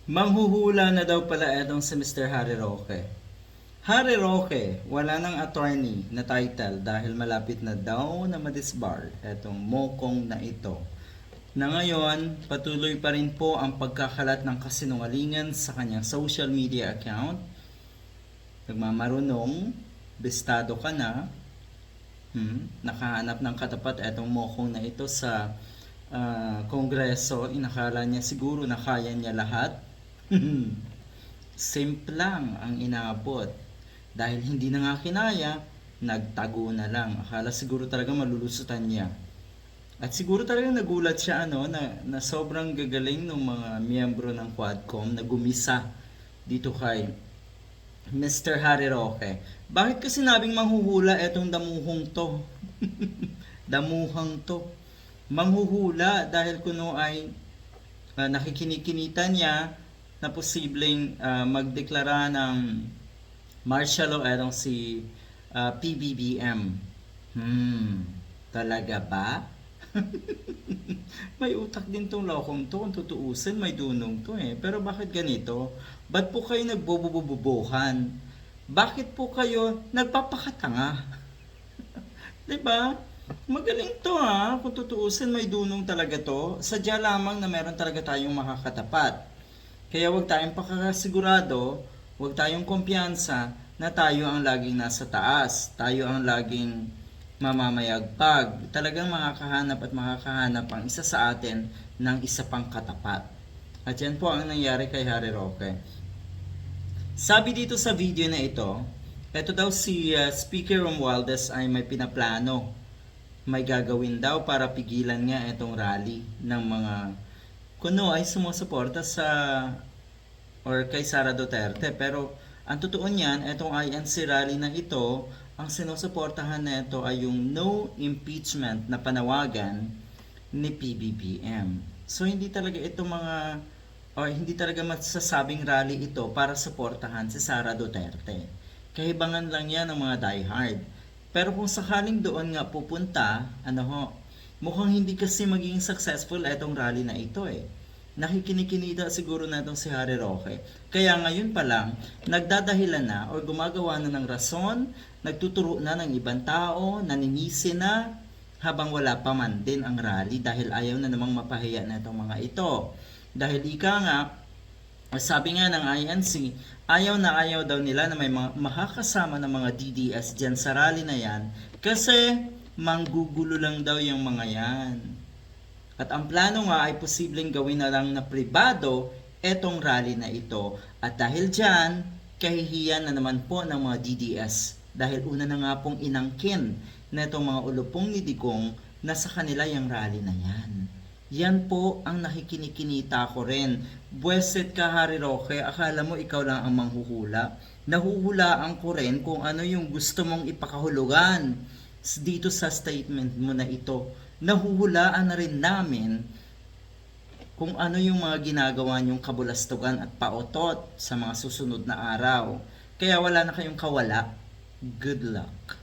Manghuhula na daw pala etong si Mr. Harry Roque. Harry Roque, wala nang attorney na title dahil malapit na daw na madisbar etong mokong na ito. Na ngayon, patuloy pa rin po ang pagkakalat ng kasinungalingan sa kanyang social media account. Nagmamarunong, bistado ka na, nakahanap ng katapat etong mokong na ito sa kongreso. Inakala niya siguro na kaya niya lahat. Simple lang ang inaabot. Dahil hindi na nga kinaya, nagtago na lang. Akala siguro talaga malulusutan niya. At siguro talaga nagulat siya na sobrang gagaling ng mga miyembro ng Quadcom na gumisa dito kay Mr. Harry Roque. Bakit ko sinabing manghuhula etong damuhong to? Damuhang to. Manghuhula dahil kuno ay nakikinikinita niya na posibleng magdeklara ng martial law etong si PBBM. Talaga ba? May utak din tong lokong to. Kung tutuusin, may dunong to eh. Pero bakit ganito? Ba't po kayo nagbobobobohan? Bakit po kayo nagpapakatanga? Diba? Magaling to ha. Kung tutuusin, may dunong talaga to. Sadya lamang na meron talaga tayong makakatapat. Kaya huwag tayong pakakasigurado, huwag tayong kumpiyansa na tayo ang laging nasa taas. Tayo ang laging mamamayagpag. Talagang makakahanap at makakahanap ang isa sa atin ng isa pang katapat. At yan po ang nangyari kay Harry Roque. Sabi dito sa video na ito daw si Speaker Romualdez ay may pinaplano. May gagawin daw para pigilan nga itong rally ng mga kuno ay sumusuporta sa or kay Sara Duterte. Pero ang totoo niyan, itong INC rally na ito, ang sinusuportahan na ito ay yung no impeachment na panawagan ni PBBM. So hindi talaga ito hindi talaga masasabing rally ito para suportahan si Sara Duterte. Kahibangan lang yan ng mga diehard. Pero kung sakaling doon nga pupunta, mukhang hindi kasi magiging successful itong rally na ito eh. Nakikinikinita siguro na itong si Harry Roque. Kaya ngayon pa lang, nagdadahilan na o gumagawa na ng rason, nagtuturo na ng ibang tao, naninisi na, habang wala pa man din ang rally dahil ayaw na namang mapahiya na itong mga ito. Dahil ika nga, sabi nga ng INC, ayaw na ayaw daw nila na may makakasama ng mga DDS dyan sa rally na yan kasi manggugulo lang daw yung mga yan. At ang plano nga ay posibleng gawin na lang na pribado etong rally na ito. At dahil dyan, kahihiyan na naman po ng mga DDS. Dahil una na nga pong inangkin na itong mga ulupong ni Digong na sa kanila yung rally na yan. Yan po ang nakikinikinita ko rin. Buweset ka Harry Roque, akala mo ikaw lang ang manghuhula. Nahuhulaan ko rin kung ano yung gusto mong ipakahulugan dito sa statement mo na ito. Nahuhulaan na rin namin kung ano yung mga ginagawa niyong kabulastugan at paotot sa mga susunod na araw. Kaya wala na kayong kawala. Good luck.